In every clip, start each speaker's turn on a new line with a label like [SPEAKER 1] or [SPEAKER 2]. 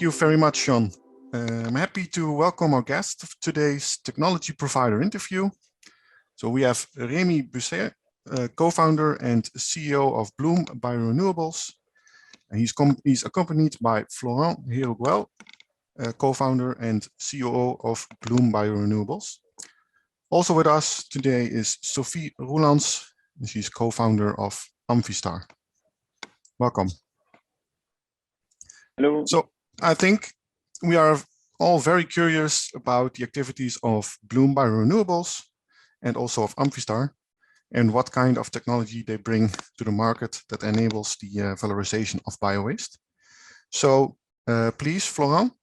[SPEAKER 1] Thank you very much, Sean. I'm happy to welcome our guest of today's technology provider interview. So we have Remy Busset, co-founder and CEO of Bloom Biorenewables. And he's accompanied by Florent Heroguel, co-founder and COO of Bloom Biorenewables. Also with us today is Sophie Roelands. She's co-founder of Amphystar. Welcome.
[SPEAKER 2] Hello.
[SPEAKER 1] So I think we are all very curious about the activities of Bloom Biorenewables and also of Amphystar and what kind of technology they bring to the market that enables the valorization of biowaste. So please, Florent,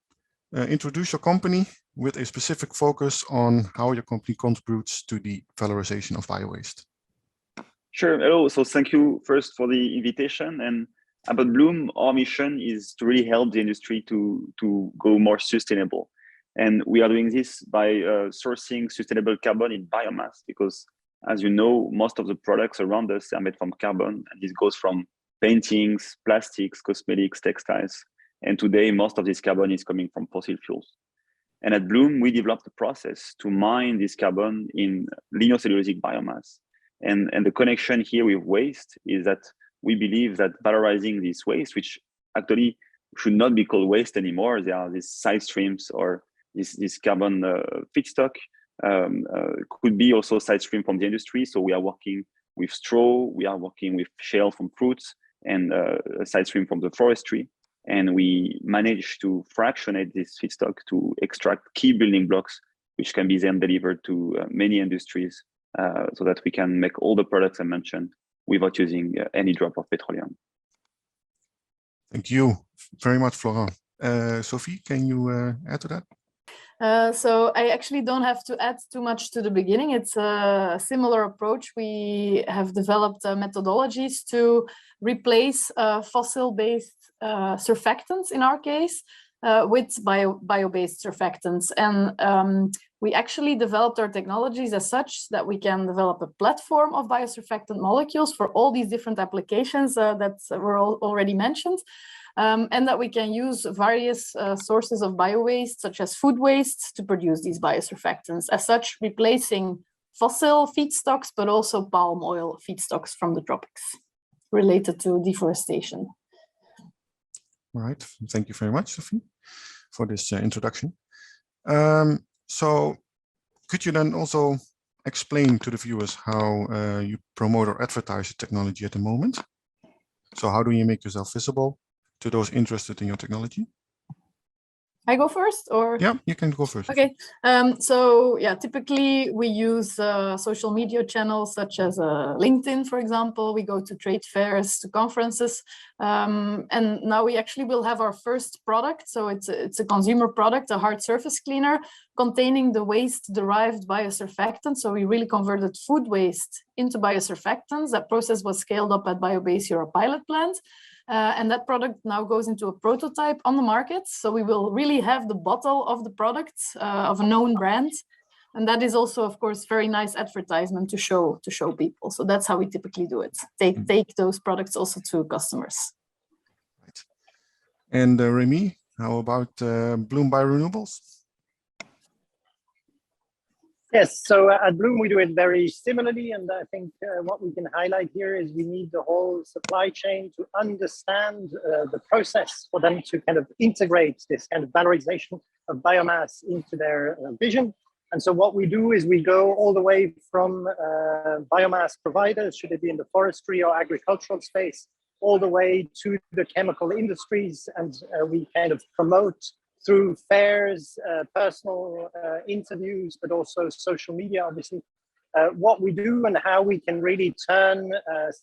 [SPEAKER 1] introduce your company with a specific focus on how your company contributes to the valorization of biowaste.
[SPEAKER 2] Sure. Hello. So thank you first for the invitation. And about Bloom, our mission is to really help the industry to go more sustainable. And we are doing this by sourcing sustainable carbon in biomass, because as you know, most of the products around us are made from carbon. And this goes from paintings, plastics, cosmetics, textiles. And today, most of this carbon is coming from fossil fuels. And at Bloom, we developed a process to mine this carbon in lignocellulosic biomass. And the connection here with waste is that we believe that valorizing this waste, which actually should not be called waste anymore, there are these side streams or this carbon feedstock, could be also side stream from the industry. So we are working with straw, we are working with shell from fruits, and a side stream from the forestry. And we managed to fractionate this feedstock to extract key building blocks, which can be then delivered to many industries so that we can make all the products I mentioned without using any drop of petroleum.
[SPEAKER 1] Thank you very much, Florent. Sophie, can you add to that?
[SPEAKER 3] So I actually don't have to add too much to the beginning. It's a similar approach. We have developed methodologies to replace fossil-based surfactants, in our case, with bio-based surfactants. And we actually developed our technologies as such that we can develop a platform of biosurfactant molecules for all these different applications that were already mentioned. And that we can use various sources of bio-waste, such as food waste, to produce these biosurfactants. As such, replacing fossil feedstocks, but also palm oil feedstocks from the tropics related to deforestation.
[SPEAKER 1] All right. Thank you very much, Sophie, for this introduction. So could you then also explain to the viewers how you promote or advertise the technology at the moment? So how do you make yourself visible to those interested in your technology?
[SPEAKER 3] I go first, or?
[SPEAKER 1] Yeah, you can go first.
[SPEAKER 3] Okay, so yeah, typically we use social media channels such as LinkedIn, for example. We go to trade fairs, to conferences, and now we actually will have our first product. So it's a consumer product, a hard surface cleaner containing the waste-derived biosurfactants. So we really converted food waste into biosurfactants. That process was scaled up at Biobase Europe pilot plant. And that product now goes into a prototype on the market. So we will really have the bottle of the product of a known brand. And that is also, of course, very nice advertisement to show people. So that's how we typically do it. Take those products also to customers.
[SPEAKER 1] Right. And Remy, how about Bloom Biorenewables?
[SPEAKER 4] Yes, so at Bloom, we do it very similarly. And I think what we can highlight here is we need the whole supply chain to understand the process for them to kind of integrate this kind of valorization of biomass into their vision. And so what we do is we go all the way from biomass providers, should it be in the forestry or agricultural space, all the way to the chemical industries. And we kind of promote through fairs, personal interviews, but also social media, obviously, what we do and how we can really turn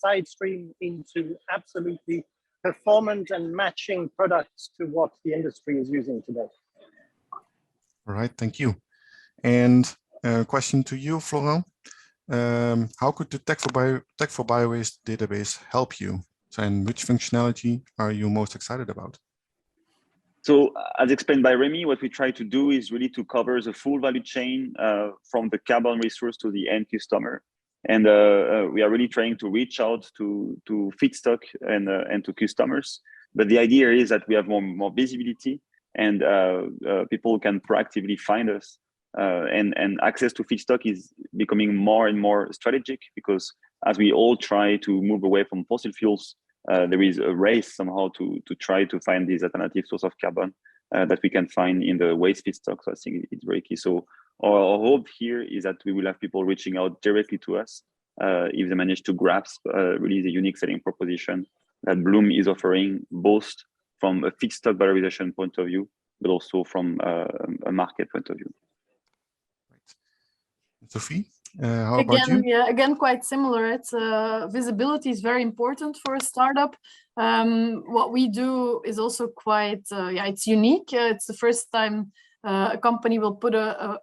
[SPEAKER 4] SideStream into absolutely performant and matching products to what the industry is using today.
[SPEAKER 1] All right, thank you. And a question to you, Florent. How could the Tech for Biowaste database help you? And which functionality are you most excited about?
[SPEAKER 2] So as explained by Remy, what we try to do is really to cover the full value chain from the carbon resource to the end customer. And we are really trying to reach out to feedstock and to customers. But the idea is that we have more visibility and people can proactively find us. And access to feedstock is becoming more and more strategic, because as we all try to move away from fossil fuels, there is a race somehow to try to find these alternative source of carbon that we can find in the waste feedstock. So I think it's very key. So our hope here is that we will have people reaching out directly to us if they manage to grasp really the unique selling proposition that Bloom is offering, both from a feedstock valorization point of view, but also from a market point of view.
[SPEAKER 1] Sophie, how about you?
[SPEAKER 3] Yeah, again, quite similar. It's visibility is very important for a startup. What we do is also quite, it's unique. It's the first time a company will put a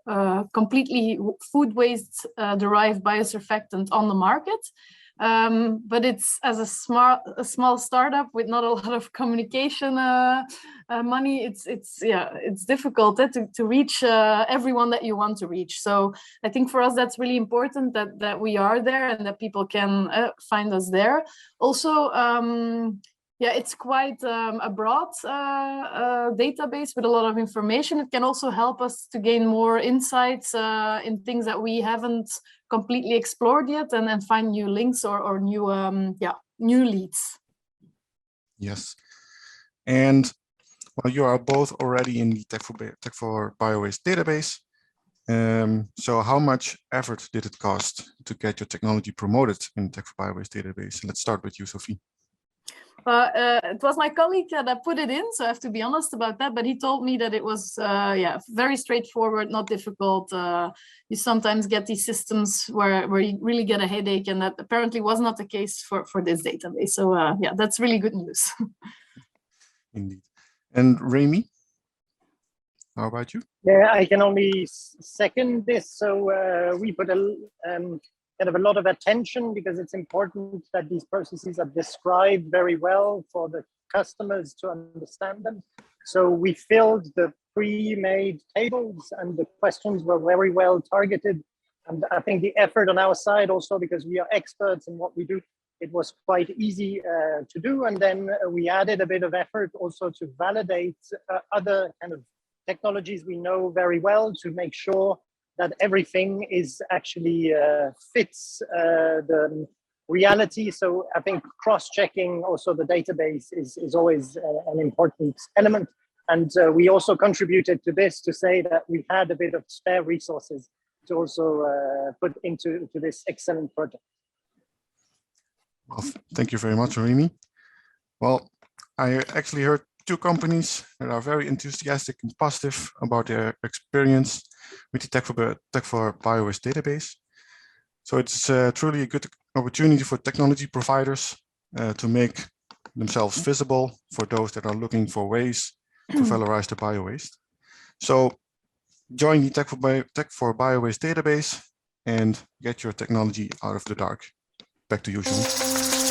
[SPEAKER 3] completely food waste derived biosurfactant on the market. But it's as a small startup with not a lot of communication money. It's difficult to reach everyone that you want to reach. So I think for us that's really important that we are there and that people can find us there. Also, it's quite a broad database with a lot of information. It can also help us to gain more insights in things that we haven't completely explored yet, and then find new links or new new leads.
[SPEAKER 1] Yes, and well, you are both already in the Tech4Biowaste database. So how much effort did it cost to get your technology promoted in Tech4Biowaste database? Let's start with you, Sophie.
[SPEAKER 3] It was my colleague that put it in, so I have to be honest about that. But he told me that it was, very straightforward, not difficult. You sometimes get these systems where you really get a headache, and that apparently was not the case for this database. So that's really good news.
[SPEAKER 1] Indeed. And Remy, how about you?
[SPEAKER 4] Yeah, I can only second this. So we put kind of a lot of attention, because it's important that these processes are described very well for the customers to understand them. So we filled the pre-made tables, and the questions were very well targeted. And I think the effort on our side also, because we are experts in what we do, it was quite easy to do. And then we added a bit of effort also to validate other kind of technologies we know very well, to make sure that everything is actually fits the reality. So I think cross-checking also the database is always an important element. And we also contributed to this to say that we had a bit of spare resources to also put into this excellent project.
[SPEAKER 1] Well, thank you very much, Remy. Well, I actually heard two companies that are very enthusiastic and positive about their experience with the Tech4Biowaste database. So it's truly a good opportunity for technology providers to make themselves visible for those that are looking for ways to valorize the biowaste. So join the Tech4Biowaste database and get your technology out of the dark. Back to you, Jean.